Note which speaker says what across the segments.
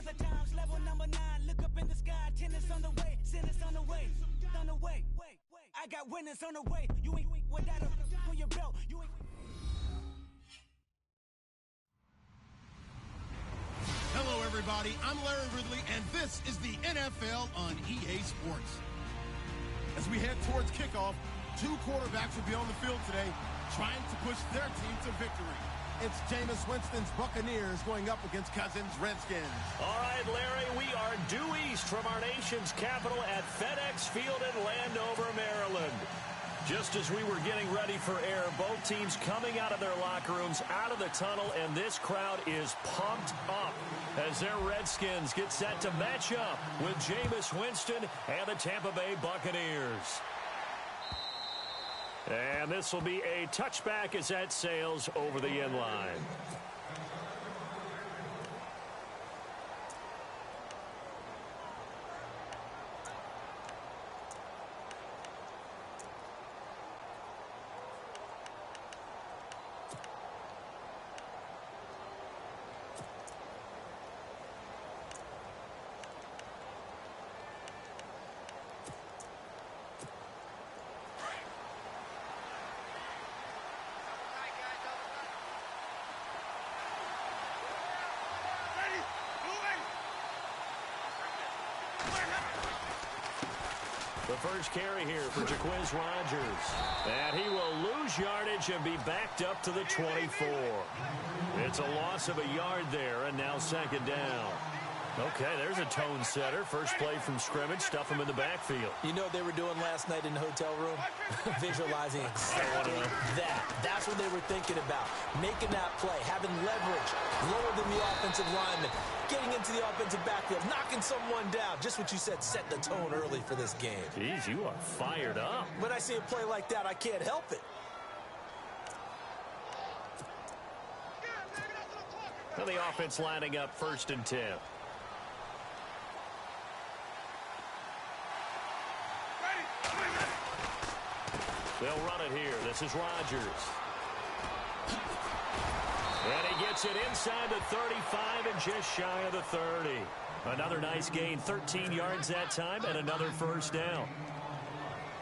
Speaker 1: other times, level number 9, look up in the sky, tennis on the way, sentence on the way, on the way. I got winners on the way. You ain't without a on your belt. You ain't.
Speaker 2: Hello, everybody. I'm Larry Ridley, and this is the NFL on EA Sports. As we head towards kickoff, 2 quarterbacks will be on the field today trying to push their team to victory. It's Jameis Winston's Buccaneers going up against Cousins' Redskins.
Speaker 3: All right, Larry, we are due east from our nation's capital at FedEx Field in Landover, Maryland. Just as we were getting ready for air, both teams coming out of their locker rooms, out of the tunnel, and this crowd is pumped up as their Redskins get set to match up with Jameis Winston and the Tampa Bay Buccaneers. And this will be a touchback as that sails over the end line. The first carry here for Jaquiz Rodgers. And he will lose yardage and be backed up to the 24. It's a loss of a yard there, and now second down. Okay, there's a tone setter. First play from scrimmage, stuff him in the backfield.
Speaker 4: You know what they were doing last night in the hotel room? Visualizing exactly that. That's what they were thinking about. Making that play, having leverage, lower than the offensive lineman, getting into the offensive backfield, knocking someone down. Just what you said, set the tone early for this game.
Speaker 3: Jeez, you are fired up.
Speaker 4: When I see a play like that, I can't help it.
Speaker 3: Well, the offense lining up 1st and 10. They'll run it here. This is Rodgers. And he gets it inside the 35 and just shy of the 30. Another nice gain, 13 yards that time, and another first down.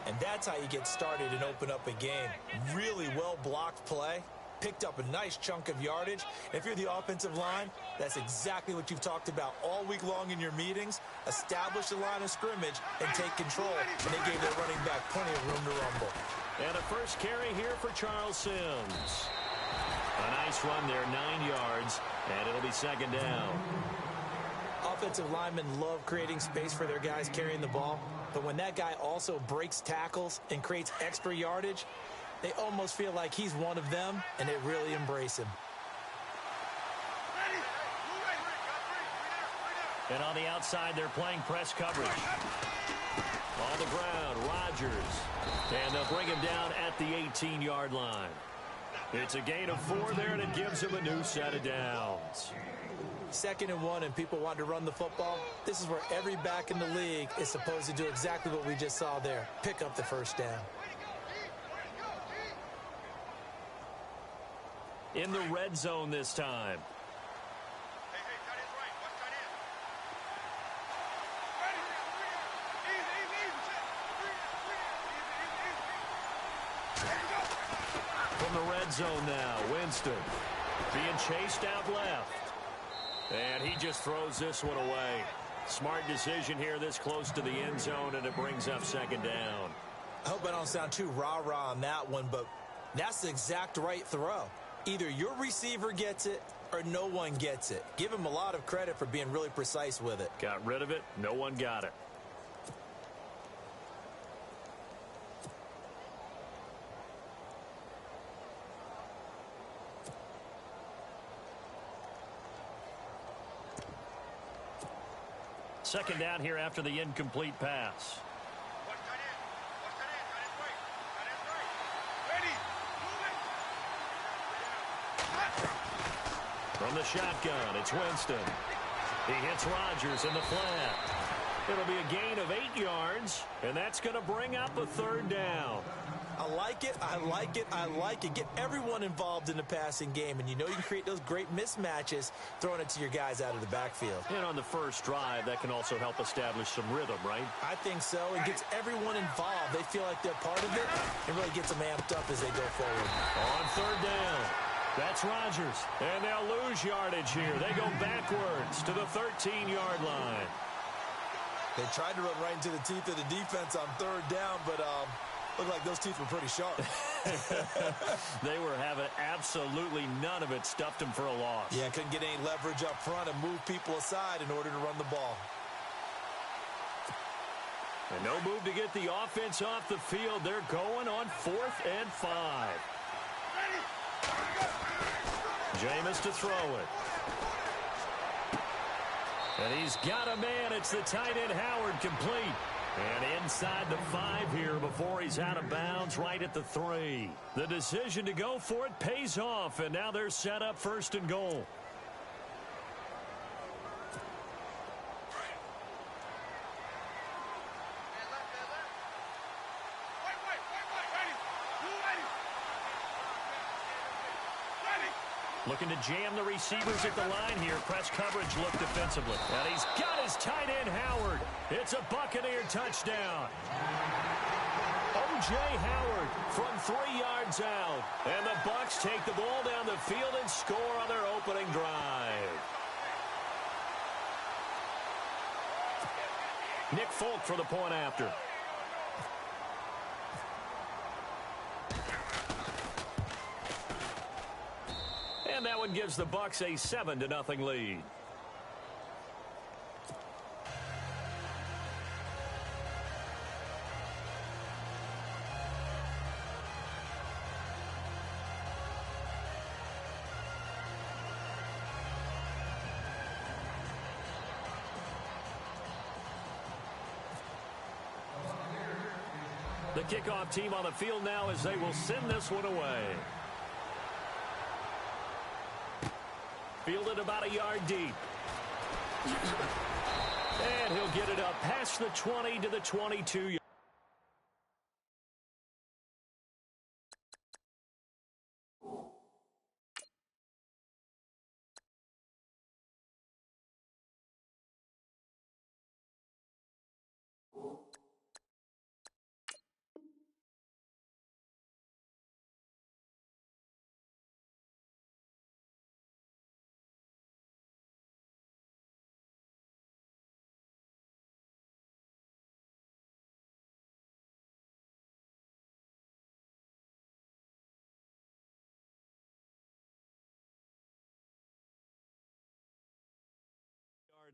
Speaker 4: And that's how you get started and open up a game. Really well-blocked play. Picked up a nice chunk of yardage. If you're the offensive line, that's exactly what you've talked about all week long in your meetings. Establish the line of scrimmage and take control. And they gave their running back plenty of room to rumble.
Speaker 3: And a first carry here for Charles Sims. A nice run there, 9 yards, and it'll be second down.
Speaker 4: Offensive linemen love creating space for their guys carrying the ball. But when that guy also breaks tackles and creates extra yardage, they almost feel like he's one of them, and they really embrace him.
Speaker 3: And on the outside, they're playing press coverage. On the ground, Rodgers. And they'll bring him down at the 18-yard line. It's a gain of 4 there, and it gives him a new set of downs.
Speaker 4: 2nd and 1, and people want to run the football. This is where every back in the league is supposed to do exactly what we just saw there. Pick up the first down.
Speaker 3: In the red zone this time. From the red zone now, Winston being chased out left. And he just throws this one away. Smart decision here this close to the end zone, and it brings up second down.
Speaker 4: I hope I don't sound too rah-rah on that one, but that's the exact right throw. Either your receiver gets it or no one gets it. Give him a lot of credit for being really precise with it.
Speaker 3: Got rid of it. No one got it. Second down here after the incomplete pass. From the shotgun, it's Winston. He hits Rodgers in the flat. It'll be a gain of 8 yards, and that's going to bring up a third down.
Speaker 4: I like it. I like it. I like it. Get everyone involved in the passing game, and you know you can create those great mismatches throwing it to your guys out of the backfield.
Speaker 3: And on the first drive, that can also help establish some rhythm, right?
Speaker 4: I think so. It gets everyone involved. They feel like they're part of it. It really gets them amped up as they go forward.
Speaker 3: On third down, that's Rodgers. And they'll lose yardage here. They go backwards to the 13-yard line.
Speaker 4: They tried to run right into the teeth of the defense on third down, but looked like those teeth were pretty sharp.
Speaker 3: They were having absolutely none of it. Stuffed them for a loss.
Speaker 4: Yeah, couldn't get any leverage up front and move people aside in order to run the ball.
Speaker 3: And no move to get the offense off the field. They're going on 4th and 5. Jameis to throw it. And he's got a man. It's the tight end Howard, complete. And inside the 5 here before he's out of bounds, right at the 3. The decision to go for it pays off, and now they're set up 1st and goal. Looking to jam the receivers at the line here. Press coverage look defensively. And he's got his tight end, Howard. It's a Buccaneer touchdown. O.J. Howard from 3 yards out. And the Bucs take the ball down the field and score on their opening drive. Nick Folk for the point after. And that one gives the Bucs a 7-0 lead. The kickoff team on the field now as they will send this one away. Fielded about a yard deep. And he'll get it up past the 20 to the 22.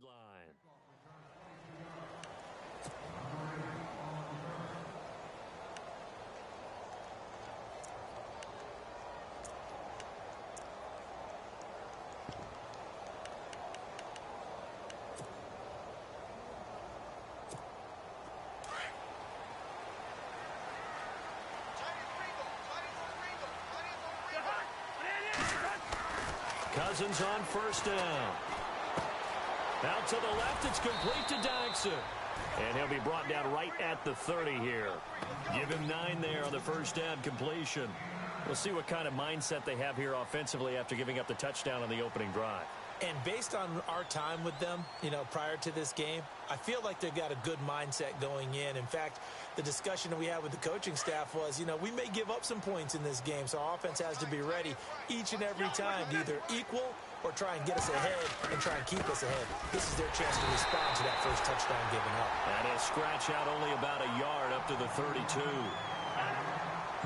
Speaker 3: Line. Cousins on 1st down. Out to the left, it's complete to Daxon. And he'll be brought down right at the 30 here. Give him 9 there on the 1st down completion. We'll see what kind of mindset they have here offensively after giving up the touchdown on the opening drive.
Speaker 4: And based on our time with them, prior to this game, I feel like they've got a good mindset going in. In fact, the discussion that we had with the coaching staff was, we may give up some points in this game, so our offense has to be ready each and every time to either equal or try and get us ahead and try and keep us ahead. This is their chance to respond to that first touchdown given up.
Speaker 3: And he'll scratch out only about a yard up to the 32.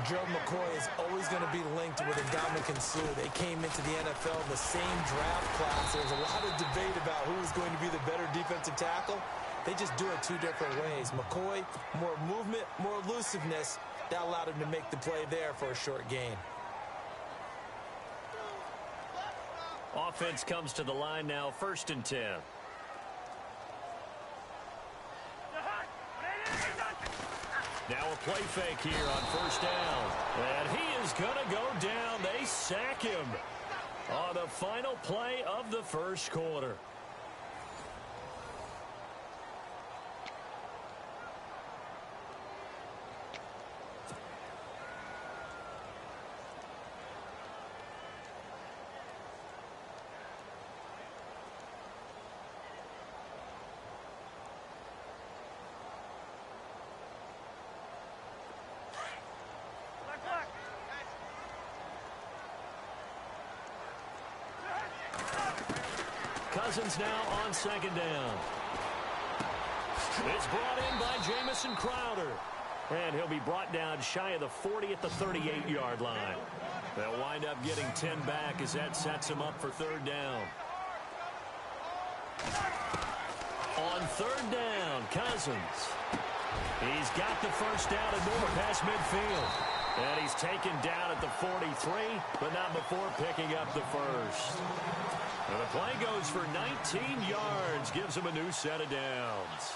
Speaker 4: Joe McCoy is always going to be linked with Ndamukong Suh. They came into the NFL in the same draft class. There was a lot of debate about who was going to be the better defensive tackle. They just do it 2 different ways. McCoy, more movement, more elusiveness. That allowed him to make the play there for a short gain.
Speaker 3: Offense comes to the line now, 1st and 10. Now a play fake here on 1st down. And he is going to go down. They sack him on the final play of the 1st quarter. Cousins now on second down. It's brought in by Jamison Crowder. And he'll be brought down shy of the 40 at the 38-yard line. They'll wind up getting 10 back as that sets him up for third down. On third down, Cousins. He's got the first down and more past midfield. And he's taken down at the 43, but not before picking up the first. And the play goes for 19 yards, gives him a new set of downs.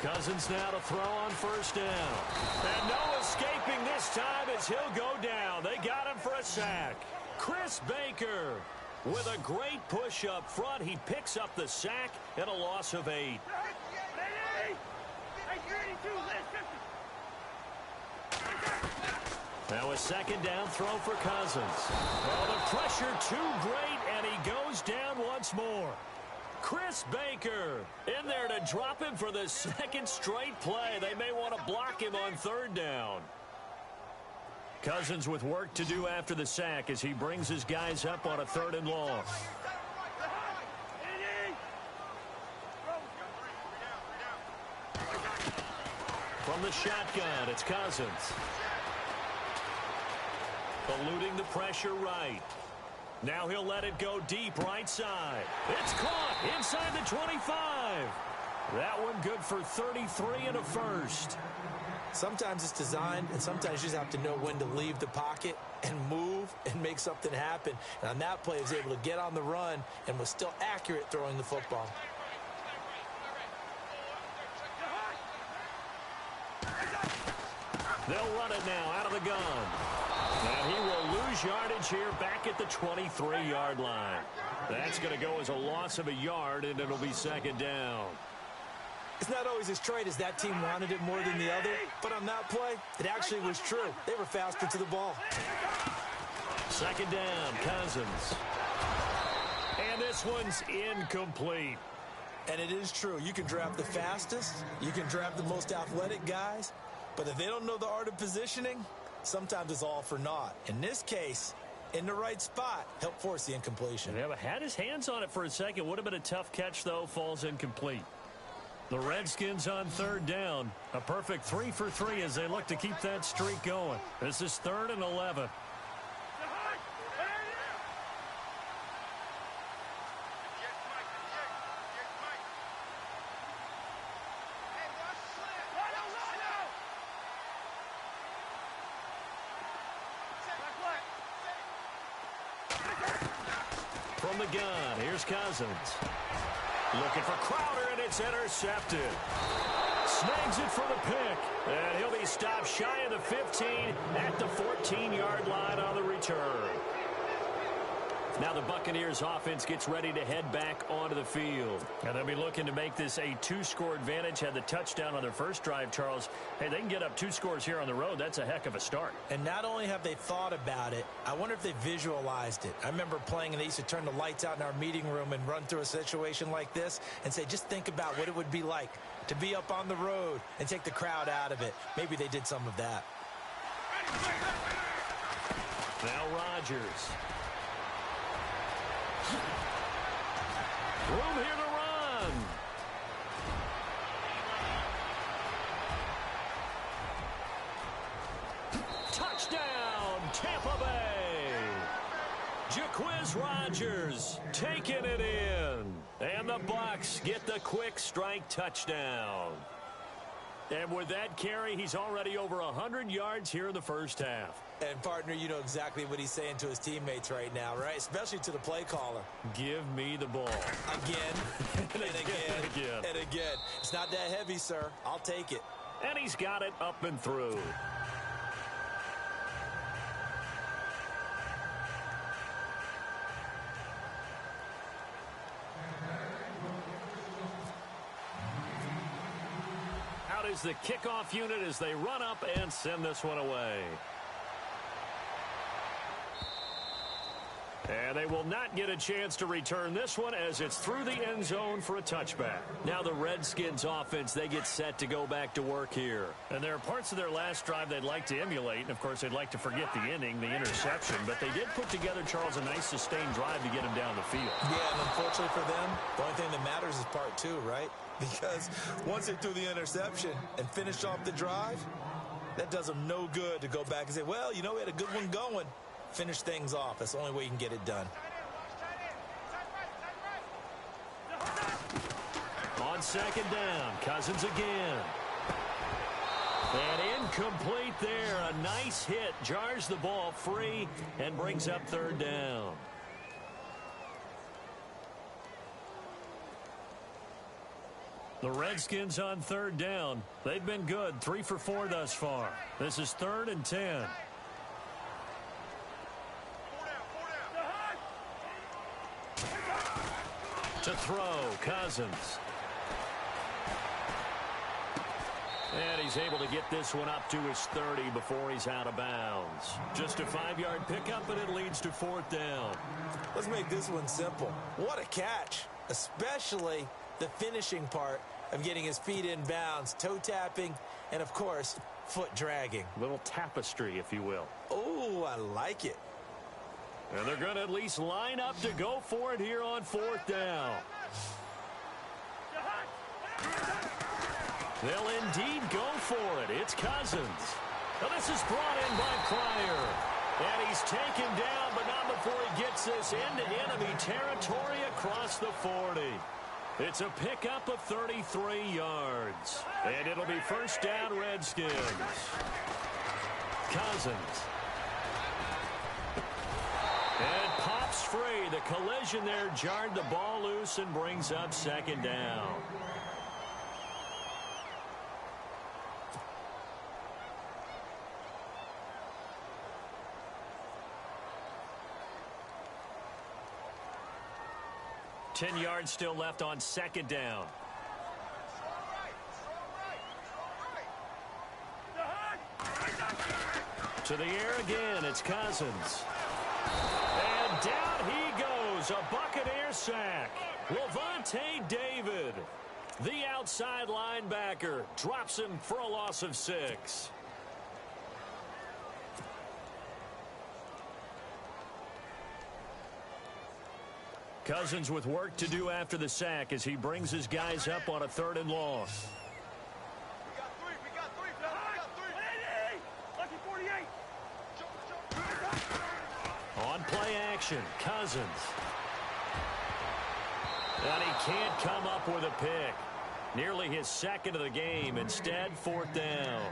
Speaker 3: Cousins now to throw on first down. And no escaping this time as he'll go down. They got him for a sack. Chris Baker with a great push up front. He picks up the sack and a loss of 8. Now a second down throw for Cousins. Oh, the pressure too great, and he goes down once more. Chris Baker in there to drop him for the second straight play. They may want to block him on third down. Cousins with work to do after the sack as he brings his guys up on a third and long. From the shotgun, it's Cousins. Eluding the pressure right. Now he'll let it go deep right side. It's caught inside the 25. That one good for 33 and a first.
Speaker 4: Sometimes it's designed, and sometimes you just have to know when to leave the pocket and move and make something happen. And on that play, he was able to get on the run and was still accurate throwing the football.
Speaker 3: They'll run it now out of the gun. And he will lose yardage here back at the 23-yard line. That's going to go as a loss of a yard, and it'll be second down.
Speaker 4: It's not always as straight as that team wanted it more than the other, but on that play, it actually was true. They were faster to the ball.
Speaker 3: Second down, Cousins. And this one's incomplete.
Speaker 4: And it is true. You can draft the fastest, you can draft the most athletic guys, but if they don't know the art of positioning, sometimes it's all for naught. In this case, in the right spot, helped force the incompletion.
Speaker 3: Yeah, but had his hands on it for a second. Would have been a tough catch, though. Falls incomplete. The Redskins on third down. A perfect 3 for 3 as they look to keep that streak going. This is 3rd and 11. From the gun, here's Cousins. Looking for Crowder, and it's intercepted. Snags it for the pick, and he'll be stopped shy of the 15 at the 14-yard line on the return. Now the Buccaneers offense gets ready to head back onto the field. And they'll be looking to make this a 2-score advantage. Had the touchdown on their first drive, Charles. Hey, they can get up 2 scores here on the road. That's a heck of a start.
Speaker 4: And not only have they thought about it, I wonder if they visualized it. I remember playing, and they used to turn the lights out in our meeting room and run through a situation like this and say, just think about what it would be like to be up on the road and take the crowd out of it. Maybe they did some of that.
Speaker 3: Now Rodgers. Room here to run. Touchdown, Tampa Bay. Jacquizz Rodgers taking it in. And the Bucs get the quick strike touchdown. And with that carry, he's already over 100 yards here in the first half.
Speaker 4: And, partner, you know exactly what he's saying to his teammates right now, right? Especially to the play caller.
Speaker 3: Give me the ball.
Speaker 4: Again, and again,
Speaker 3: and
Speaker 4: again. It's not that heavy, sir. I'll take it.
Speaker 3: And he's got it up and through. Out is the kickoff unit as they run up and send this one away. And they will not get a chance to return this one as it's through the end zone for a touchback. Now the Redskins offense, they get set to go back to work here. And there are parts of their last drive they'd like to emulate. And, of course, they'd like to forget the inning, the interception. But they did put together, Charles, a nice sustained drive to get him down the field.
Speaker 4: Yeah, and unfortunately for them, the only thing that matters is part two, right? Because once they threw the interception and finished off the drive, that does them no good to go back and say, well, you know, we had a good one going. Finish things off. That's the only way you can get it done.
Speaker 3: On second down, Cousins again. And incomplete there. A nice hit. Jars the ball free and brings up third down. The Redskins on third down. They've been good. 3 for 4 thus far. This is 3rd and 10. To throw, Cousins. And he's able to get this one up to his 30 before he's out of bounds. Just a 5-yard pickup, and it leads to 4th down.
Speaker 4: Let's make this one simple. What a catch, especially the finishing part of getting his feet in bounds, toe tapping, and, of course, foot dragging.
Speaker 3: Little tapestry, if you will.
Speaker 4: Oh, I like it.
Speaker 3: And they're going to at least line up to go for it here on 4th down. They'll indeed go for it. It's Cousins. Now this is brought in by Pryor. And he's taken down, but not before he gets this into enemy territory across the 40. It's a pickup of 33 yards. And it'll be 1st down, Redskins. Cousins. And pops free. The collision there jarred the ball loose and brings up 2nd down. Ten yards still left on 2nd down. To the air again, it's Cousins. And down he goes, a Buccaneer sack. Levante David, the outside linebacker, drops him for a loss of 6. Cousins with work to do after the sack as he brings his guys up on a 3rd and long.
Speaker 5: We got three. Lucky 48.
Speaker 3: On play action, Cousins. And he can't come up with a pick. Nearly his 2nd of the game. Instead, 4th down.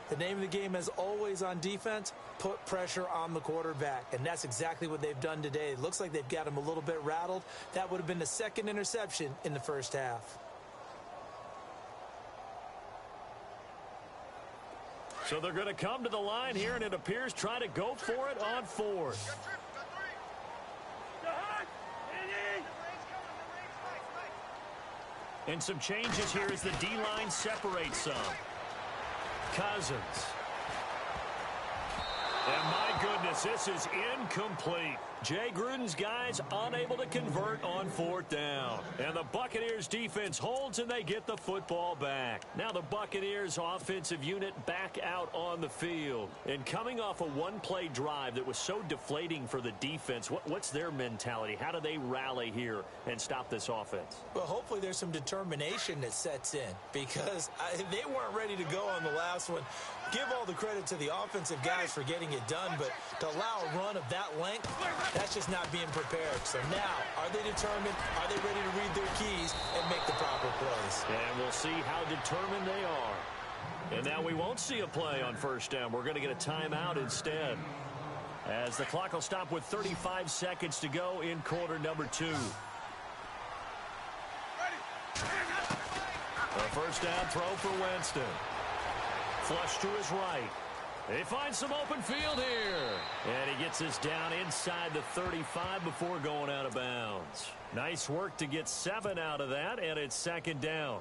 Speaker 4: The name of the game, as always on defense, put pressure on the quarterback. And that's exactly what they've done today. It looks like they've got him a little bit rattled. That would have been the 2nd interception in the 1st half.
Speaker 3: So they're going to come to the line here, and it appears try to go for it on 4th. And some changes here as the D-line separates some. Cousins. And my goodness, this is incomplete. Jay Gruden's guys unable to convert on 4th down. And the Buccaneers defense holds and they get the football back. Now the Buccaneers offensive unit back out on the field. And coming off a one-play drive that was so deflating for the defense, what's their mentality? How do they rally here and stop this offense?
Speaker 4: Well, hopefully there's some determination that sets in because they weren't ready to go on the last one. Give all the credit to the offensive guys for getting it done, but to allow a run of that length, that's just not being prepared. So now, are they determined? Are they ready to read their keys and make the proper plays?
Speaker 3: And we'll see how determined they are. And now we won't see a play on 1st down. We're going to get a timeout instead, as the clock will stop with 35 seconds to go in quarter number 2. A 1st down throw for Winston. Flush to his right. They find some open field here. And he gets this down inside the 35 before going out of bounds. Nice work to get 7 out of that, and it's 2nd down.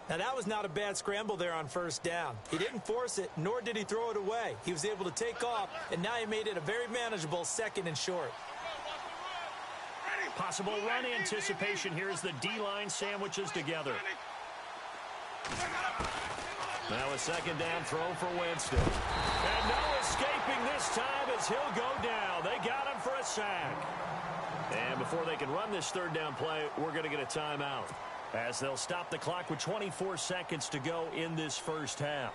Speaker 4: Now, that was not a bad scramble there on first down. He didn't force it, nor did he throw it away. He was able to take off, and now he made it a very manageable 2nd and short.
Speaker 3: Possible run anticipation here as the D-line sandwiches together. Now a 2nd down throw for Winston. And no escaping this time as he'll go down. They got him for a sack. And before they can run this 3rd down play, we're going to get a timeout, as they'll stop the clock with 24 seconds to go in this first half.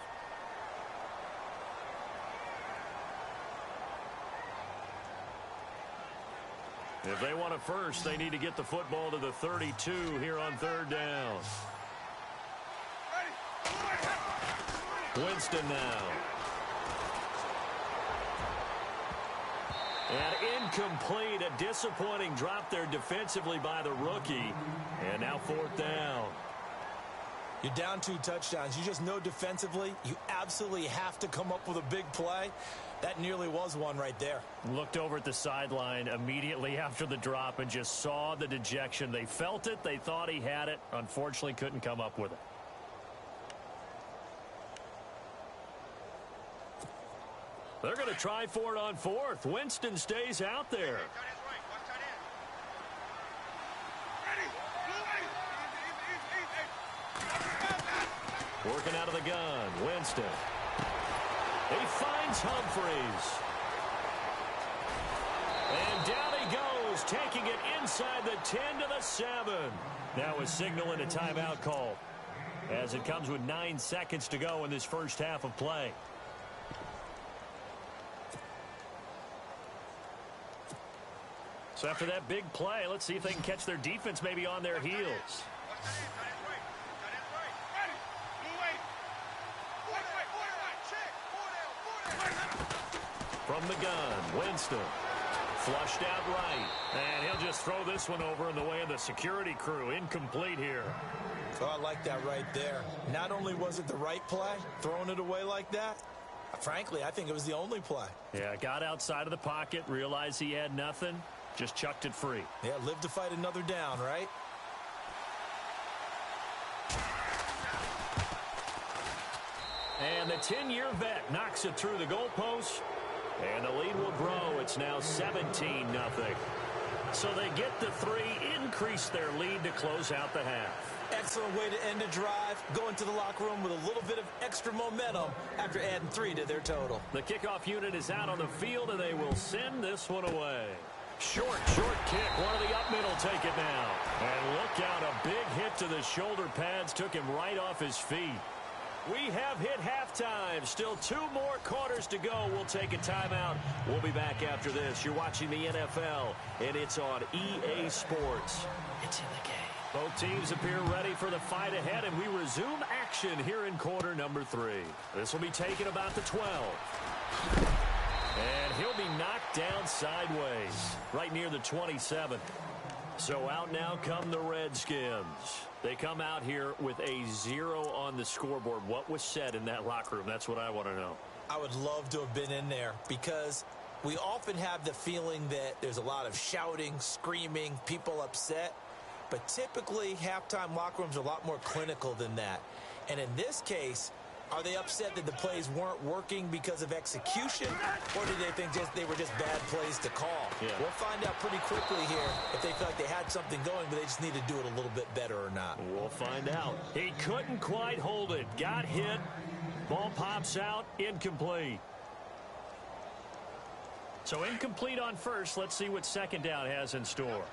Speaker 3: If they want a first, they need to get the football to the 32 here on 3rd down. Winston now. And incomplete. A disappointing drop there defensively by the rookie. And now 4th down.
Speaker 4: You're down 2 touchdowns. You just know defensively you absolutely have to come up with a big play. That nearly was one right there.
Speaker 3: Looked over at the sideline immediately after the drop and just saw the dejection. They felt it. They thought he had it. Unfortunately, couldn't come up with it. They're going to try for it on 4th. Winston stays out there. Working out of the gun, Winston. He finds Humphreys. And down he goes, taking it inside the 10 to the 7. Now a signal and a timeout call, as it comes with 9 seconds to go in this first half of play. So after that big play, let's see if they can catch their defense maybe on their heels. From the gun, Winston. Flushed out right. And he'll just throw this one over in the way of the security crew. Incomplete here.
Speaker 4: Oh, I like that right there. Not only was it the right play, throwing it away like that, frankly, I think it was the only play.
Speaker 3: Yeah, got outside of the pocket, realized he had nothing, just chucked it free.
Speaker 4: Yeah, live to fight another down, right?
Speaker 3: And the 10-year vet knocks it through the goalpost. And the lead will grow. It's now 17-0. So they get the 3, increase their lead to close out the half.
Speaker 4: Excellent way to end a drive. Go into the locker room with a little bit of extra momentum after adding 3 to their total.
Speaker 3: The kickoff unit is out on the field, and they will send this one away. Short kick. One of the up middle take it now. And look out, a big hit to the shoulder pads took him right off his feet. We have hit halftime. Still 2 more quarters to go. We'll take a timeout. We'll be back after this. You're watching the NFL, and it's on EA Sports. It's in the game. Both teams appear ready for the fight ahead, and we resume action here in quarter number 3. This will be taken about the 12. And he'll be knocked down sideways, right near the 27. So out now come the Redskins. They come out here with a 0 on the scoreboard. What was said in that locker room? That's what I want to know.
Speaker 4: I would love to have been in there, because we often have the feeling that there's a lot of shouting, screaming, people upset. But typically, halftime locker rooms are a lot more clinical than that. And in this case, are they upset that the plays weren't working because of execution, or do they think they were just bad plays to call?
Speaker 3: Yeah.
Speaker 4: We'll find out pretty quickly here if they feel like they had something going, but they just need to do it a little bit better or not.
Speaker 3: We'll find out. He couldn't quite hold it. Got hit. Ball pops out. Incomplete. So incomplete on first. Let's see what 2nd down has in store.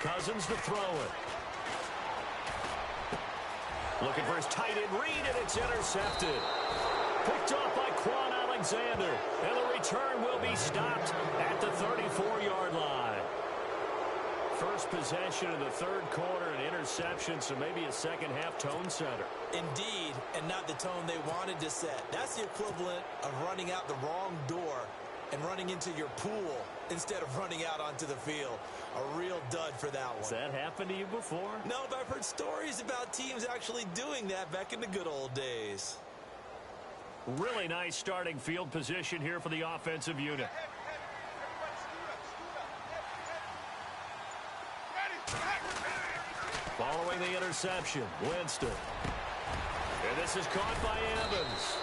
Speaker 3: Cousins to throw it. Looking for his tight end read, and it's intercepted. Picked off by Quan Alexander. And the return will be stopped at the 34-yard line. First possession of the 3rd quarter, an interception, so maybe a second-half tone setter.
Speaker 4: Indeed, and not the tone they wanted to set. That's the equivalent of running out the wrong door and running into your pool instead of running out onto the field. A real dud for that one.
Speaker 3: Has that happened to you before?
Speaker 4: No, but I've heard stories about teams actually doing that back in the good old days.
Speaker 3: Really nice starting field position here for the offensive unit. Following the interception, Winston. And this is caught by Evans.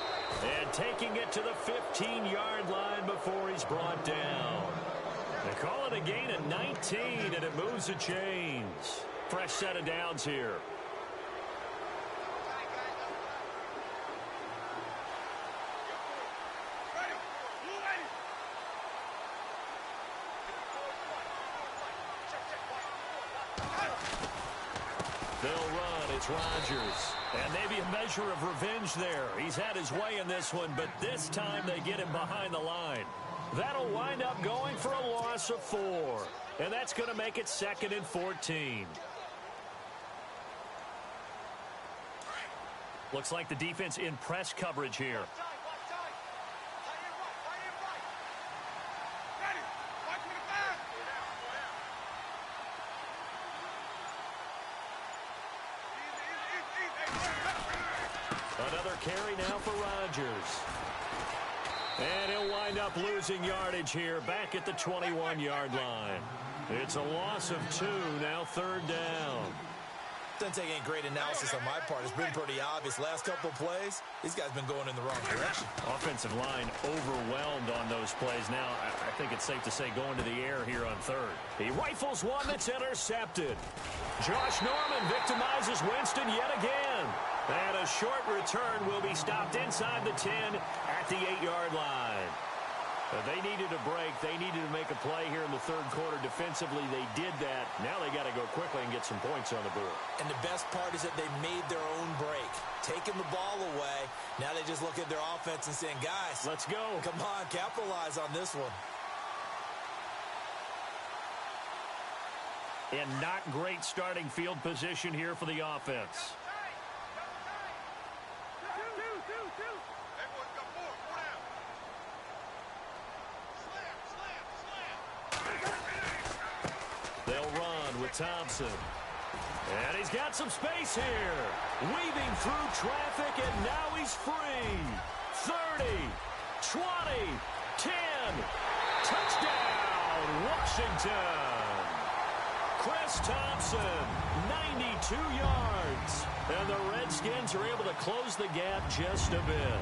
Speaker 3: And taking it to the 15-yard line before he's brought down. They call it a gain of 19, and it moves the chains. Fresh set of downs here. They'll run. It's Rodgers. And maybe a measure of revenge there. He's had his way in this one, but this time they get him behind the line. That'll wind up going for a loss of 4. And that's going to make it 2nd and 14. Looks like the defense in press coverage here. Another carry now for Rodgers. And he'll wind up losing yardage here back at the 21-yard line. It's a loss of 2, now 3rd down.
Speaker 4: Doesn't take any great analysis on my part. It's been pretty obvious. Last couple of plays, these guys been going in the wrong direction.
Speaker 3: Offensive line overwhelmed on those plays. Now, I think it's safe to say going to the air here on 3rd. He rifles one that's intercepted. Josh Norman victimizes Winston yet again. And a short return will be stopped inside the 10 at the 8-yard line. They needed a break. They needed to make a play here in the 3rd quarter. Defensively, they did that. Now they got to go quickly and get some points on the board.
Speaker 4: And the best part is that they made their own break. Taking the ball away. Now they just look at their offense and saying, guys,
Speaker 3: let's go.
Speaker 4: Come on, capitalize on this one.
Speaker 3: And not great starting field position here for the offense. They'll run with Thompson. And he's got some space here. Weaving through traffic, and now he's free. 30, 20, 10. Touchdown, Washington. Chris Thompson, 92 yards. And the Redskins are able to close the gap just a bit.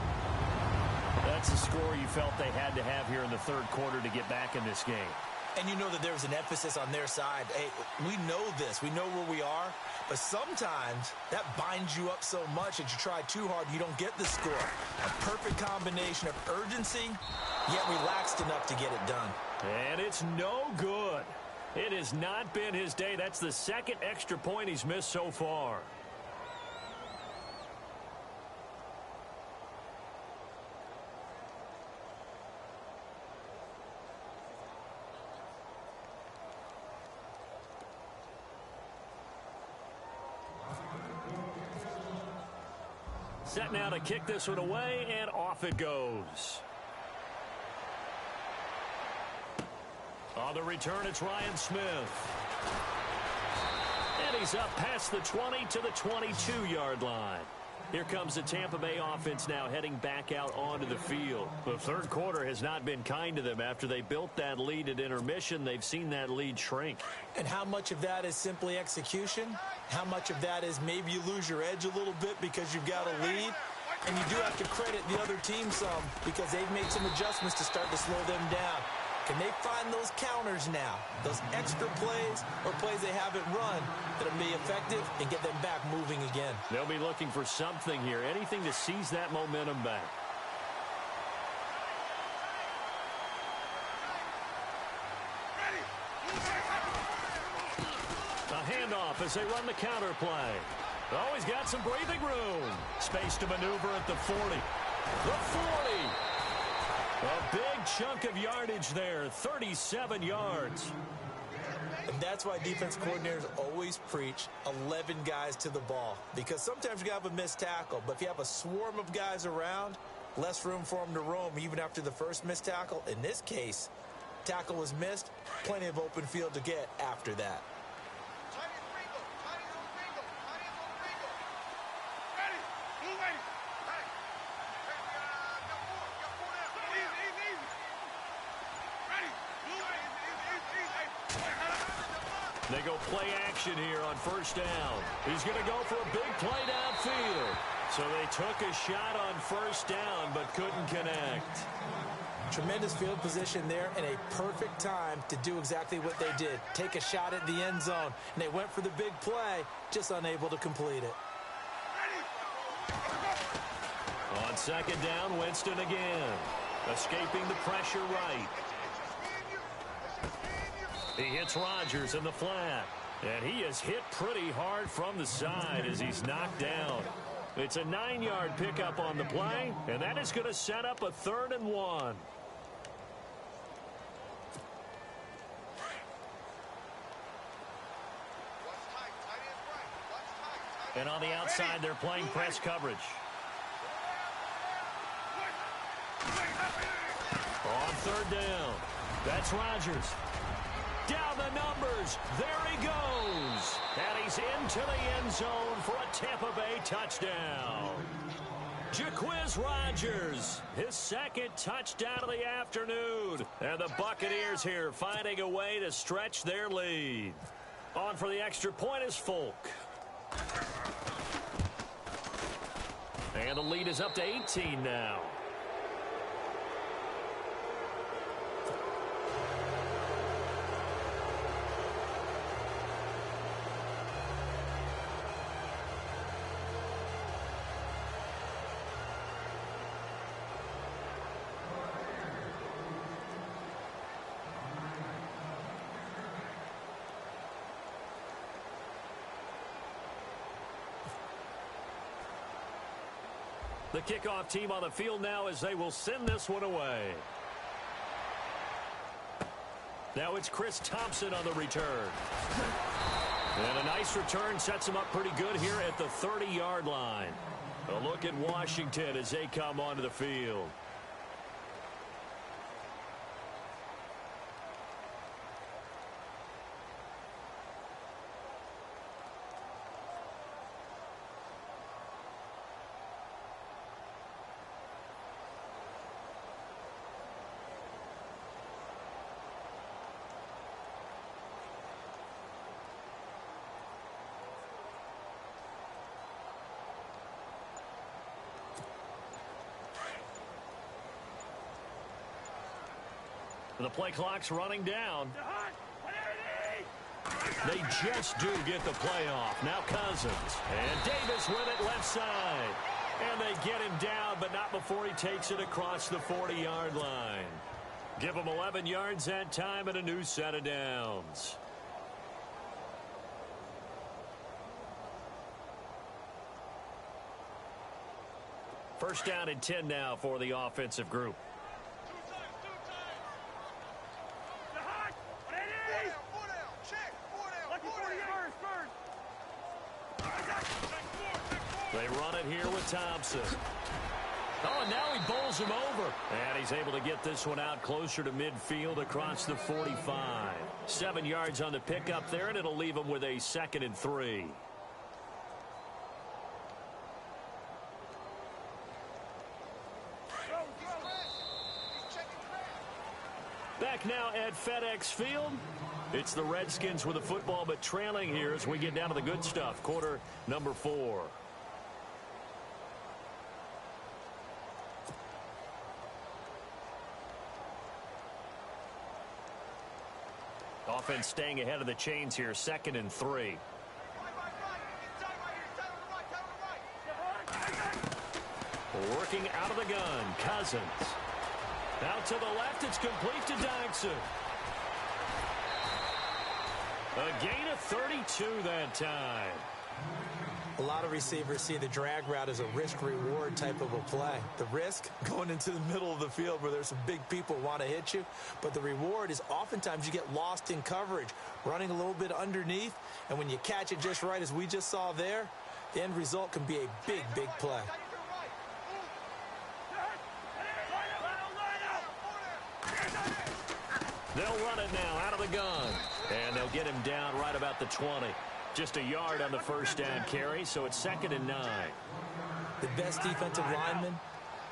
Speaker 3: That's the score you felt they had to have here in the 3rd quarter to get back in this game.
Speaker 4: And you know that there was an emphasis on their side. Hey, we know this. We know where we are. But sometimes that binds you up so much that you try too hard, you don't get the score. A perfect combination of urgency, yet relaxed enough to get it done.
Speaker 3: And it's no good. It has not been his day. That's the 2nd extra point he's missed so far. Set now to kick this one away, and off it goes. On the return, it's Ryan Smith. And he's up past the 20 to the 22-yard line. Here comes the Tampa Bay offense now heading back out onto the field. The 3rd quarter has not been kind to them. After they built that lead at intermission, they've seen that lead shrink.
Speaker 4: And how much of that is simply execution? How much of that is maybe you lose your edge a little bit because you've got a lead? And you do have to credit the other team some because they've made some adjustments to start to slow them down. Can they find those counters now, those extra plays or plays they haven't run that'll be effective and get them back moving again?
Speaker 3: They'll be looking for something here, anything to seize that momentum back. A handoff as they run the counter play. Oh, he's got some breathing room. Space to maneuver at the 40. The 40. A big chunk of yardage there, 37 yards.
Speaker 4: And that's why defense coordinators always preach 11 guys to the ball. Because sometimes you have a missed tackle, but if you have a swarm of guys around, less room for them to roam even after the first missed tackle. In this case, tackle was missed, plenty of open field to get after that.
Speaker 3: They go play action here on first down. He's going to go for a big play downfield. So they took a shot on first down but couldn't connect.
Speaker 4: Tremendous field position there and a perfect time to do exactly what they did. Take a shot at the end zone. And they went for the big play, just unable to complete it.
Speaker 3: On second down, Winston again. Escaping the pressure right. He hits Rodgers in the flat. And he is hit pretty hard from the side as he's knocked down. It's a 9-yard pickup on the play, and that is going to set up a 3rd and 1. And on the outside, they're playing press coverage. On 3rd down, that's Rodgers. Down the numbers. There he goes. And he's into the end zone for a Tampa Bay touchdown. Jaquiz Rodgers, his 2nd touchdown of the afternoon. And the Buccaneers here finding a way to stretch their lead. On for the extra point is Folk. And the lead is up to 18 now. The kickoff team on the field now as they will send this one away. Now it's Chris Thompson on the return. And a nice return sets him up pretty good here at the 30-yard line. A look at Washington as they come onto the field. The play clock's running down. They just do get the play off. Now Cousins. And Davis with it left side. And they get him down, but not before he takes it across the 40-yard line. Give him 11 yards that time and a new set of downs. First down and 10 now for the offensive group. They run it here with Thompson. Oh, and now he bowls him over. And he's able to get this one out closer to midfield across the 45. 7 yards on the pickup there, and it'll leave him with a 2nd and 3. Back now at FedEx Field. It's the Redskins with the football, but trailing here as we get down to the good stuff. Quarter number 4. Offense staying ahead of the chains here. 2nd and 3. Working out of the gun. Cousins. Out to the left. It's complete to Dodson. A gain of 32 that time.
Speaker 4: A lot of receivers see the drag route as a risk-reward type of a play. The risk, going into the middle of the field where there's some big people who want to hit you. But the reward is oftentimes you get lost in coverage, running a little bit underneath. And when you catch it just right, as we just saw there, the end result can be a big, big play.
Speaker 3: They'll run it now out of the gun. And they'll get him down right about the 20. Just a yard on the first down carry, so it's 2nd and 9.
Speaker 4: The best defensive linemen,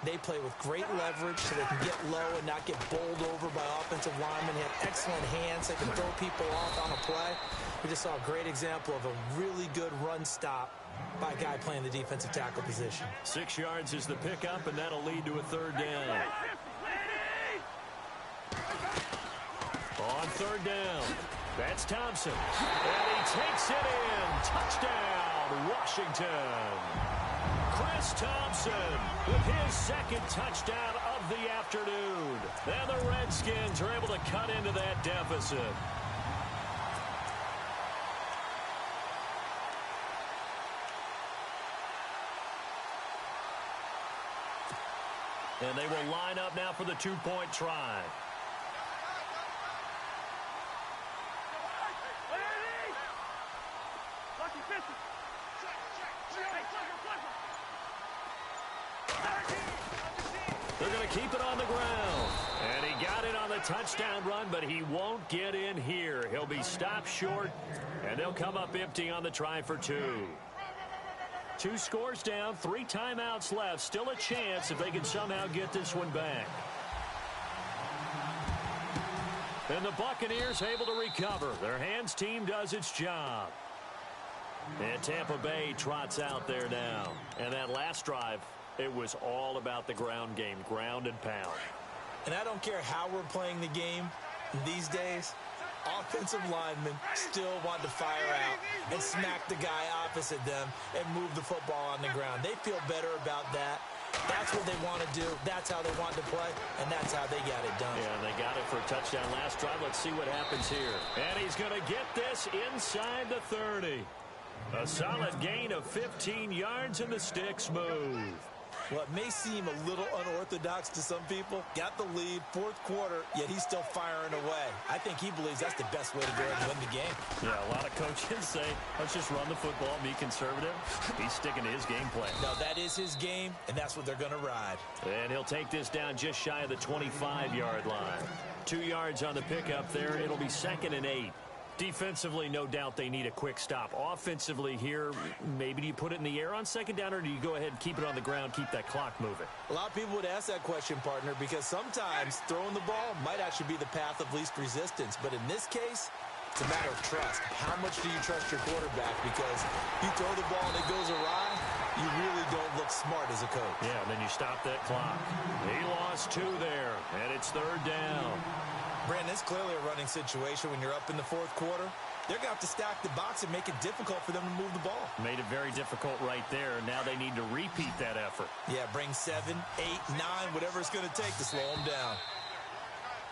Speaker 4: They play with great leverage so they can get low and not get bowled over by offensive linemen. They have excellent hands. They can throw people off on a play. We just saw a great example of a really good run stop by a guy playing the defensive tackle position.
Speaker 3: 6 yards is the pickup, and that'll lead to a third down. On third down, that's Thompson. And he takes it in. Touchdown, Washington. Chris Thompson with his second touchdown of the afternoon. And the Redskins are able to cut into that deficit. And they will line up now for the two-point try. They're going to keep it on the ground. And he got it on the touchdown run, but he won't get in here. He'll be stopped short, and they'll come up empty on the try for 2. 2 scores down, 3 timeouts left. Still a chance if they can somehow get this one back. And the Buccaneers able to recover. Their hands team does its job. And Tampa Bay trots out there now. And that last drive, it was all about the ground game, ground and pound.
Speaker 4: And I don't care how we're playing the game these days, offensive linemen still want to fire out and smack the guy opposite them and move the football on the ground. They feel better about that. That's what they want to do. That's how they want to play, and that's how they got it done.
Speaker 3: Yeah, they got it for a touchdown last drive. Let's see what happens here. And he's going to get this inside the 30. A solid gain of 15 yards, and the sticks move.
Speaker 4: Well, it may seem a little unorthodox to some people. Got the lead, fourth quarter, yet he's still firing away. I think he believes that's the best way to go and win the game.
Speaker 3: Yeah, a lot of coaches say, let's just run the football, be conservative. He's sticking to his game plan.
Speaker 4: No, that is his game, and that's what they're going to ride.
Speaker 3: And he'll take this down just shy of the 25-yard line. 2 yards on the pickup there. It'll be 2nd and 8. Defensively, no doubt they need a quick stop. Offensively here, maybe do you put it in the air on 2nd down, or do you go ahead and keep it on the ground, keep that clock moving?
Speaker 4: A lot of people would ask that question, partner, because sometimes throwing the ball might actually be the path of least resistance. But in this case, it's a matter of trust. How much do you trust your quarterback? Because you throw the ball and it goes awry, you really don't look smart as a coach.
Speaker 3: Yeah, and then you stop that clock. He lost 2 there, and it's 3rd down.
Speaker 4: Brandon, it's clearly a running situation when you're up in the fourth quarter. They're going to have to stack the box and make it difficult for them to move the ball.
Speaker 3: Made it very difficult right there. Now they need to repeat that effort.
Speaker 4: Yeah, bring 7, 8, 9, whatever it's going to take to slow them down.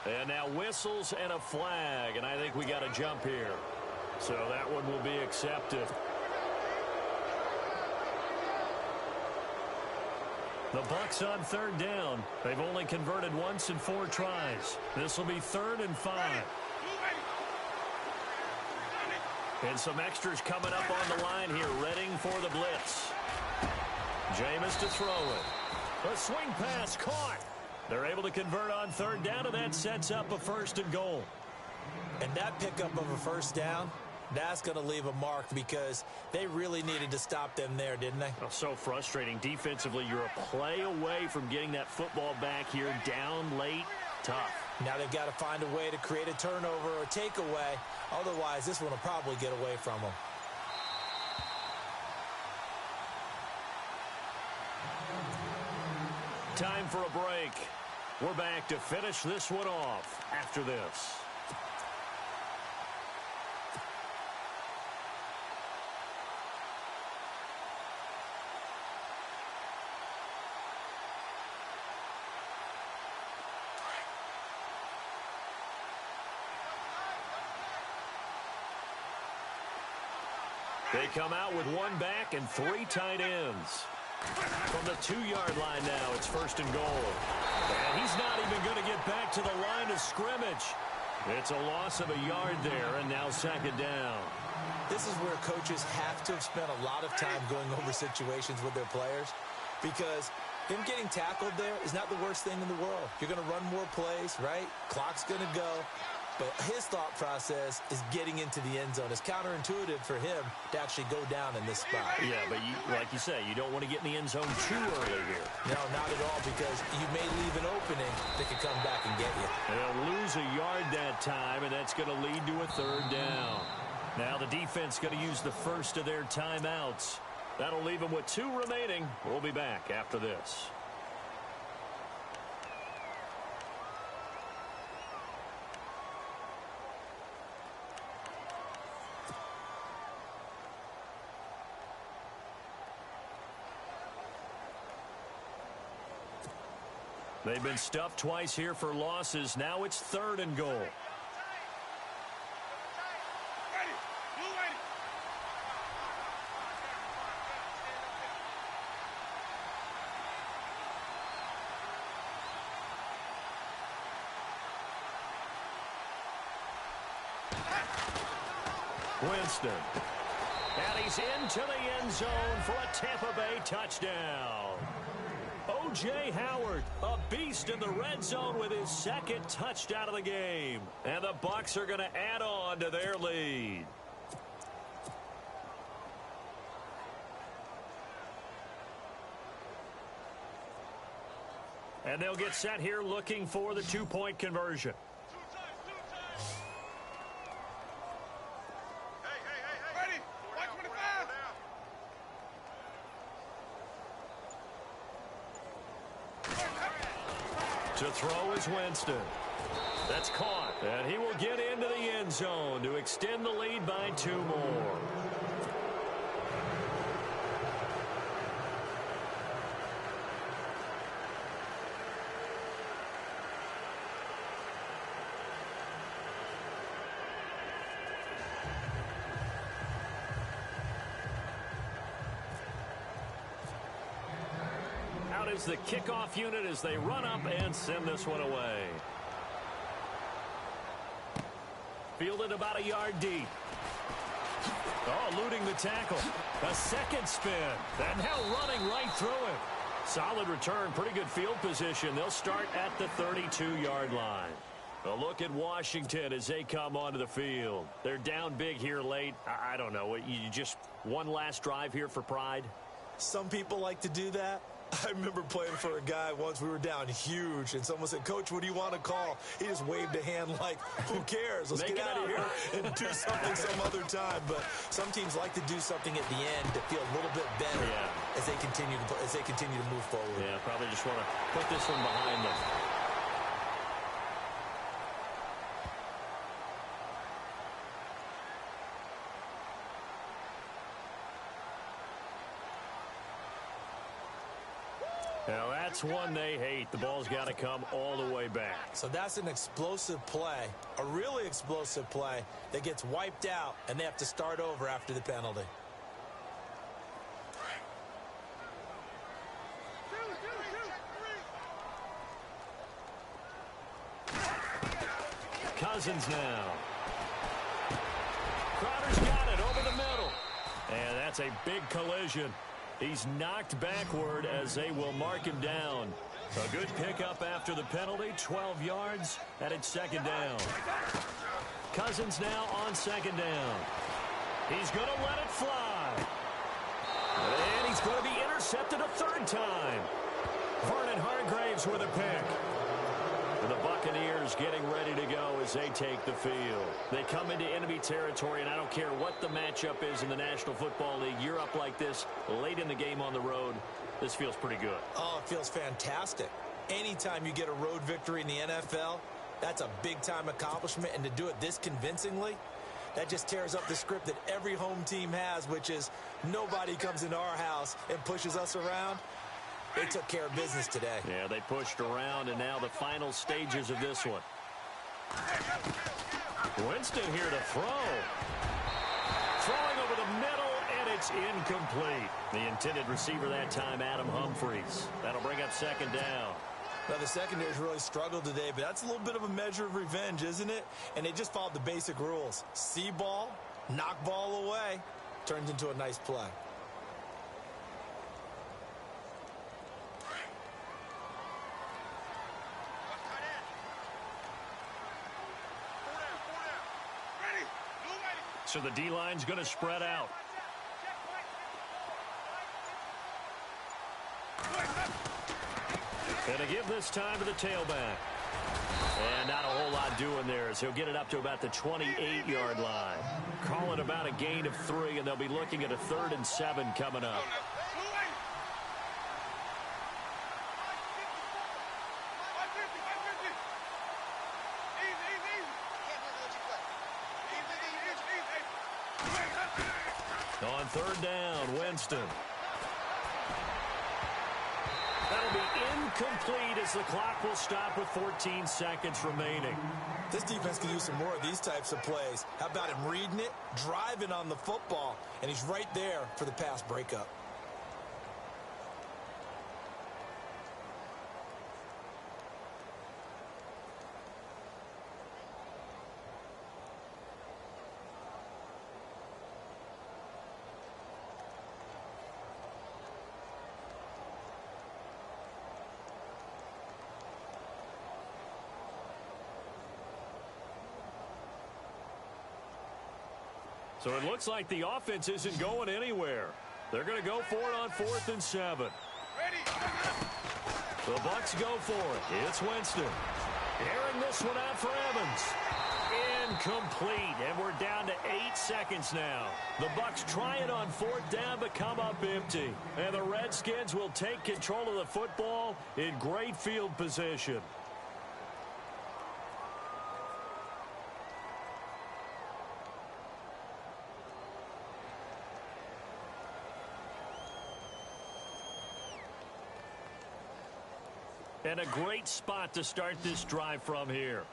Speaker 3: And now whistles and a flag, and I think we got a jump here. So that one will be accepted. The Bucs on 3rd down. They've only converted once in 4 tries. This will be 3rd and 5. And some extras coming up on the line here, readying for the blitz. Jameis to throw it. A swing pass caught. They're able to convert on 3rd down, and that sets up a 1st and goal.
Speaker 4: And that pickup of a 1st down, that's going to leave a mark because they really needed to stop them there, didn't they?
Speaker 3: Oh, so frustrating. Defensively, you're a play away from getting that football back here, down late, tough.
Speaker 4: Now they've got to find a way to create a turnover or takeaway. Otherwise, this one will probably get away from them.
Speaker 3: Time for a break. We're back to finish this one off after this. They come out with 1 back and 3 tight ends. From the 2-yard line now, it's 1st and goal. And he's not even going to get back to the line of scrimmage. It's a loss of a yard there, and now 2nd down.
Speaker 4: This is where coaches have to have spent a lot of time going over situations with their players, because them getting tackled there is not the worst thing in the world. You're going to run more plays, right? Clock's going to go. But his thought process is getting into the end zone. It's counterintuitive for him to actually go down in this spot.
Speaker 3: Yeah, but like you say, you don't want to get in the end zone too early here.
Speaker 4: No, not at all, because you may leave an opening that could come back and get you.
Speaker 3: They'll lose a yard that time, and that's going to lead to a third down. Now the defense going to use the first of their timeouts. That'll leave them with 2 remaining. We'll be back after this. They've been stuffed twice here for losses. Now it's 3rd and goal. Winston. And he's into the end zone for a Tampa Bay touchdown. O.J. Howard, a beast in the red zone with his 2nd touchdown of the game. And the Bucs are going to add on to their lead. And they'll get set here looking for the 2-point conversion. To throw is Winston. That's caught. And he will get into the end zone to extend the lead by 2 more. Is the kickoff unit as they run up and send this one away. Fielded about a yard deep. Oh, eluding the tackle. A 2nd spin. And now running right through it. Solid return. Pretty good field position. They'll start at the 32-yard line. A look at Washington as they come onto the field. They're down big here late. I don't know. You just one last drive here for pride?
Speaker 4: Some people like to do that. I remember playing for a guy once. We were down huge, and someone said, "Coach, what do you want to call?" He just waved a hand like, "Who cares? Let's get out of here and do something some other time." But some teams like to do something at the end to feel a little bit better as they continue to move forward.
Speaker 3: Yeah, probably just want to put this one behind them. Now that's one they hate. The ball's got to come all the way back.
Speaker 4: So that's an explosive play, a really explosive play that gets wiped out, and they have to start over after the penalty.
Speaker 3: Cousins now. Crowder's got it over the middle. And that's a big collision. He's knocked backward as they will mark him down. A good pickup after the penalty, 12 yards, and it's 2nd down. Cousins now on 2nd down. He's going to let it fly. And he's going to be intercepted a 3rd time. Vernon Hargreaves with a pick. And the Buccaneers getting ready to go as they take the field. They come into enemy territory, and I don't care what the matchup is in the National Football League. You're up like this late in the game on the road. This feels pretty good.
Speaker 4: Oh, it feels fantastic. Anytime you get a road victory in the NFL, that's a big-time accomplishment. And to do it this convincingly, that just tears up the script that every home team has, which is nobody comes into our house and pushes us around. They took care of business today.
Speaker 3: Yeah, they pushed around, and now the final stages of this one. Winston here to throw. Throwing over the middle, and it's incomplete. The intended receiver that time, Adam Humphries. That'll bring up 2nd down.
Speaker 4: Now, the secondary's really struggled today, but that's a little bit of a measure of revenge, isn't it? And they just followed the basic rules. See ball, knock ball away, turns into a nice play.
Speaker 3: So the D-line's going to spread out. And to give this time to the tailback. And not a whole lot doing there as he'll get it up to about the 28-yard line. Call it about a gain of 3, and they'll be looking at a 3rd and 7 coming up. On 3rd down, Winston. That'll be incomplete as the clock will stop with 14 seconds remaining.
Speaker 4: This defense can use some more of these types of plays. How about him reading it, driving on the football, and he's right there for the pass breakup.
Speaker 3: So it looks like the offense isn't going anywhere. They're going to go for it on 4th and 7. The Bucks go for it. It's Winston. Airing this one out for Evans. Incomplete, and we're down to 8 seconds now. The Bucks try it on 4th down, but come up empty. And the Redskins will take control of the football in great field position. And a great spot to start this drive from here.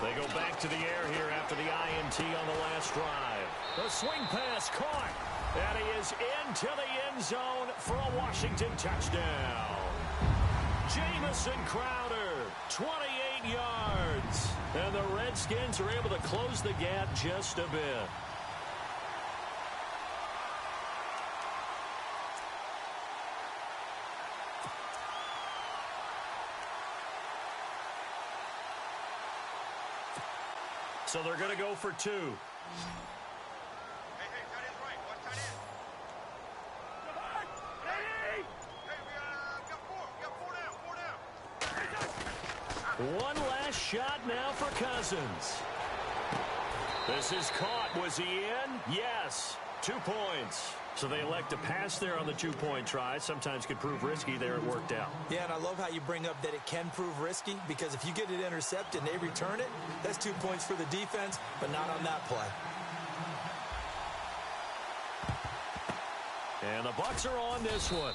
Speaker 3: They go back to the air here after the INT on the last drive. The swing pass caught. And he is into the end zone for a Washington touchdown. Jamison Crowder, 28 yards. And the Redskins are able to close the gap just a bit. So they're going to go for 2.
Speaker 5: Hey, tight end's right. Watch tight end. Hey, we got 4. 4 down.
Speaker 3: One last shot now for Cousins. This is caught. Was he in? Yes. 2 points. So they elect to pass there on the 2-point try. Sometimes could prove risky. There it worked out.
Speaker 4: Yeah, and I love how you bring up that it can prove risky, because if you get it intercepted and they return it, that's 2 points for the defense, but not on that play.
Speaker 3: And the Bucks are on this one.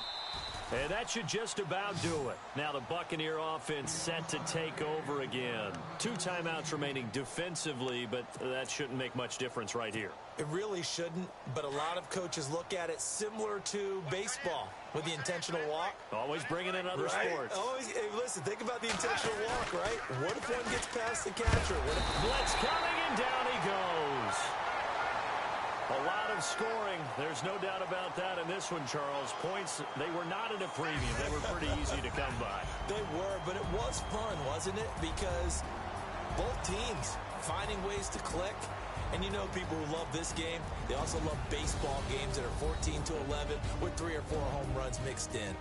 Speaker 3: And that should just about do it. Now the Buccaneer offense set to take over again. 2 timeouts remaining defensively, but that shouldn't make much difference right here.
Speaker 4: It really shouldn't, but a lot of coaches look at it similar to baseball with the intentional walk.
Speaker 3: Always bringing in other sports.
Speaker 4: Always, hey, listen, think about the intentional walk, right? What if one gets past the catcher? What if...
Speaker 3: Blitz coming, and down he goes. A lot of scoring. There's no doubt about that in this one, Charles. Points, they were not in a premium. They were pretty easy to come by.
Speaker 4: They were, but it was fun, wasn't it? Because both teams finding ways to click. And you know, people who love this game, they also love baseball games that are 14-11 with 3 or 4 home runs mixed in.